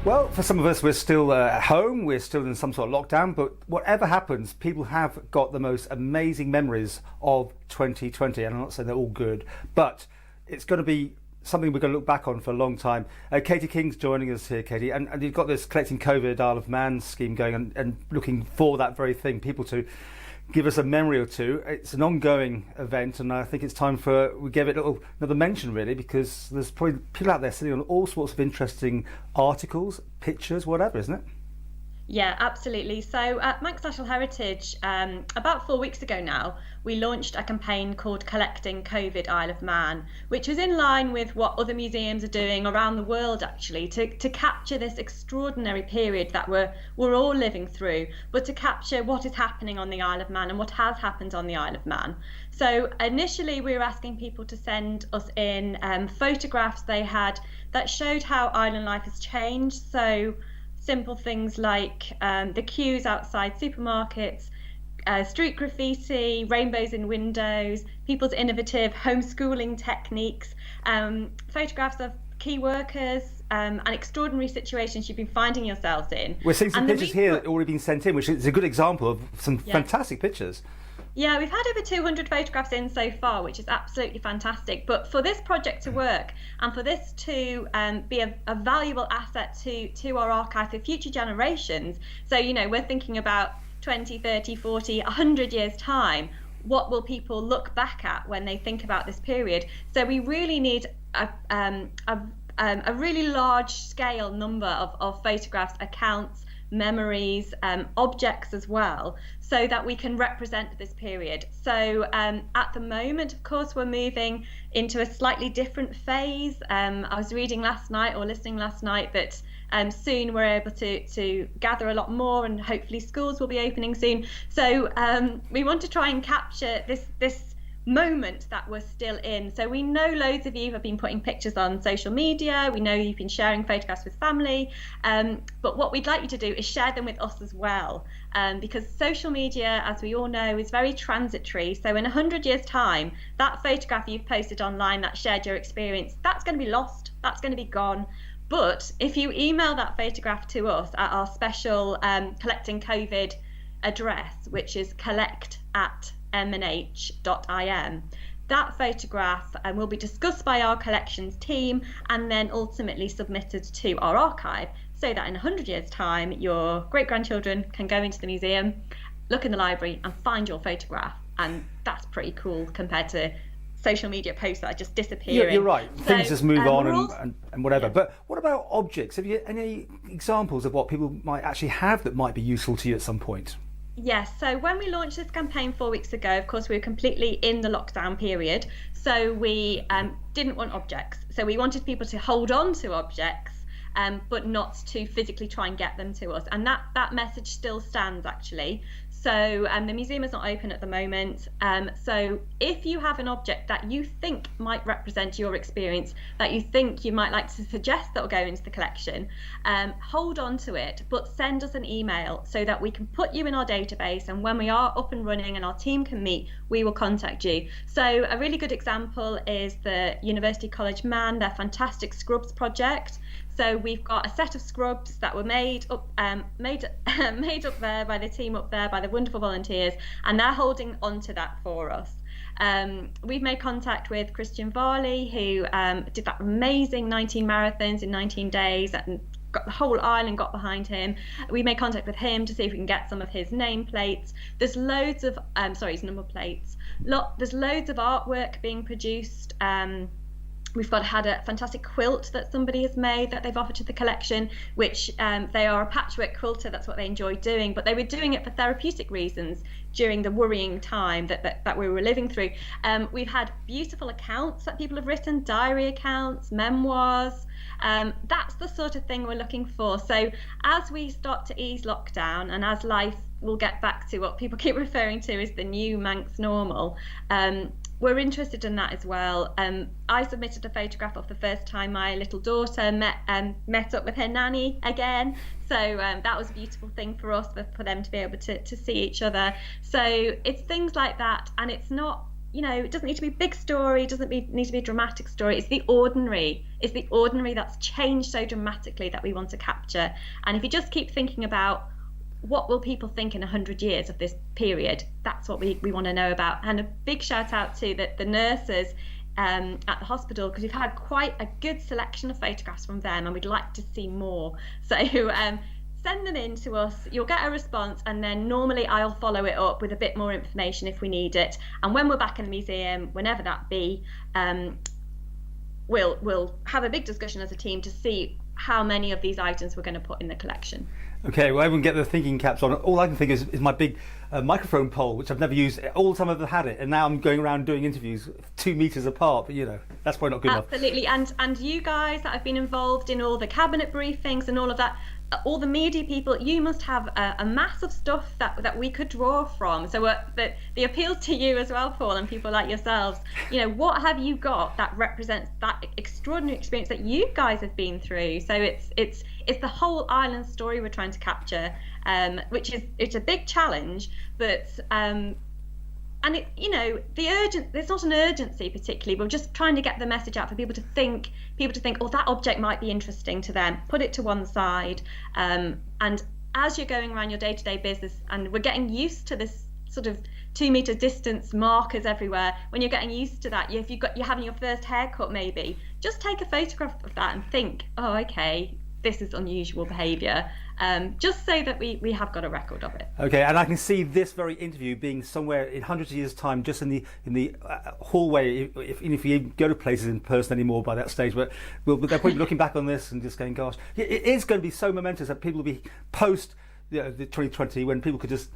Well, for some of us, we're still at home, we're still in some sort of lockdown, but whatever happens, people have got the most amazing memories of 2020, and I'm not saying they're all good, but it's going to be something we're going to look back on for a long time. Katie King's joining us here, Katie, and you've got this Collecting COVID Isle of Man scheme going and looking for that very thing, people to give us a memory or two. It's an ongoing event, and I think it's time we give it another mention, really, because there's probably people out there sitting on all sorts of interesting articles, pictures, whatever, isn't it? Yeah, absolutely. So at Manx National Heritage, about 4 weeks ago now, we launched a campaign called Collecting COVID Isle of Man, which is in line with what other museums are doing around the world, actually, to capture this extraordinary period that we're all living through, but to capture what is happening on the Isle of Man and what has happened on the Isle of Man. So initially, we were asking people to send us in photographs they had that showed how island life has changed. So simple things like the queues outside supermarkets, street graffiti, rainbows in windows, people's innovative homeschooling techniques, photographs of key workers, and extraordinary situations you've been finding yourselves in. We're seeing some pictures here that have already been sent in, which is a good example of some fantastic pictures. Yeah, we've had over 200 photographs in so far, which is absolutely fantastic. But for this project to work and for this to be a valuable asset to our archive for future generations, so, we're thinking about 20, 30, 40, 100 years' time, what will people look back at when they think about this period? So we really need a really large scale number of photographs, accounts, memories, objects as well, so that we can represent this period. So at the moment, of course, we're moving into a slightly different phase. I was reading last night or listening last night that soon we're able to gather a lot more, and hopefully schools will be opening soon. So we want to try and capture this moment that we're still in. So we know loads of you have been putting pictures on social media, we know you've been sharing photographs with family, but what we'd like you to do is share them with us as well, because social media, as we all know, is very transitory. So in 100 years' time, that photograph you've posted online that shared your experience, that's going to be lost, that's going to be gone. But if you email that photograph to us at our special Collecting COVID address, which is collect@mnh.im, that photograph will be discussed by our collections team and then ultimately submitted to our archive, so that in 100 years' time, your great-grandchildren can go into the museum, look in the library and find your photograph. And that's pretty cool compared to social media posts that are just disappearing. You're right. Things just move on and whatever. Yeah. But what about objects? Have you any examples of what people might actually have that might be useful to you at some point? Yes, so when we launched this campaign 4 weeks ago, of course, we were completely in the lockdown period. So we didn't want objects. So we wanted people to hold on to objects, but not to physically try and get them to us. And that message still stands, actually. So the museum is not open at the moment. So if you have an object that you think might represent your experience, that you think you might like to suggest that will go into the collection, hold on to it, but send us an email so that we can put you in our database. And when we are up and running and our team can meet, we will contact you. So a really good example is the University College Man, their fantastic Scrubs project. So we've got a set of scrubs that were made up there by the team up there, by the wonderful volunteers, and they're holding on to that for us. We've made contact with Christian Varley, who did that amazing 19 marathons in 19 days and got the whole island got behind him. We made contact with him to see if we can get some of his nameplates. There's loads of his number plates. There's loads of artwork being produced. We've had a fantastic quilt that somebody has made that they've offered to the collection, which they are a patchwork quilter. That's what they enjoy doing, but they were doing it for therapeutic reasons during the worrying time that we were living through. We've had beautiful accounts that people have written, diary accounts, memoirs. That's the sort of thing we're looking for. So as we start to ease lockdown and as life will get back to what people keep referring to as the new Manx normal, we're interested in that as well. I submitted a photograph of the first time my little daughter met up with her nanny again. So that was a beautiful thing for us, for them to be able to see each other. So it's things like that, and it's not it doesn't need to be a big story, it doesn't need to be a dramatic story. It's the ordinary. It's the ordinary that's changed so dramatically that we want to capture. And if you just keep thinking about what will people think in 100 years of this period, that's what we want to know about. And a big shout out to the nurses at the hospital, because we've had quite a good selection of photographs from them and we'd like to see more. So send them in to us, you'll get a response, and then normally I'll follow it up with a bit more information if we need it. And when we're back in the museum, whenever that be, we'll have a big discussion as a team to see how many of these items we're going to put in the collection. Okay, well, everyone get their thinking caps on. All I can think is my big microphone pole, which I've never used all the time I've ever had it, and now I'm going around doing interviews 2 meters apart. But that's probably not good enough. Absolutely, and you guys that have been involved in all the cabinet briefings and all of that, all the media people, you must have a mass of stuff that we could draw from. So the appeal to you as well, Paul, and people like yourselves, what have you got that represents that extraordinary experience that you guys have been through? So it's the whole island story we're trying to capture, which it's a big challenge, but and there's not an urgency particularly. We're just trying to get the message out for people to think, oh, that object might be interesting to them. Put it to one side, and as you're going around your day-to-day business, and we're getting used to this sort of 2 meter distance markers everywhere. When you're getting used to that, if you're having your first haircut, maybe just take a photograph of that and think, oh, okay, this is unusual behaviour, just so that we have got a record of it. Okay, and I can see this very interview being somewhere in hundreds of years' time, just in the hallway, if you go to places in person anymore by that stage. But they'll probably be looking back on this and just going, gosh, it is going to be so momentous that people will be post the 2020, when people could just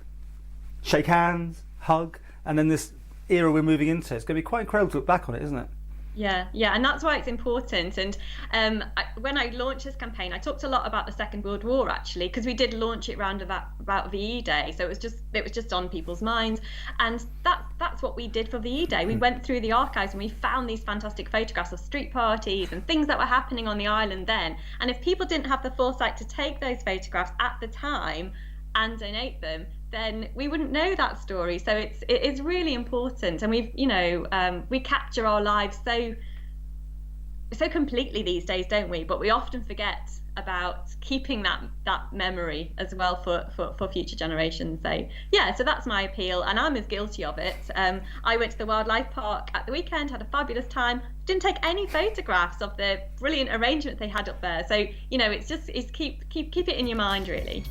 shake hands, hug, and then this era we're moving into. It's going to be quite incredible to look back on it, isn't it? Yeah, and that's why it's important. And when I launched this campaign, I talked a lot about the Second World War, actually, because we did launch it round about VE Day, so it was just on people's minds. And that's what we did for VE Day. We went through the archives and we found these fantastic photographs of street parties and things that were happening on the island then. And if people didn't have the foresight to take those photographs at the time and donate them, then we wouldn't know that story. So it is really important, and we capture our lives so completely these days, don't we? But we often forget about keeping that memory as well for future generations. So that's my appeal, and I'm as guilty of it. I went to the wildlife park at the weekend, had a fabulous time, didn't take any photographs of the brilliant arrangement they had up there. So it's keep it in your mind, really.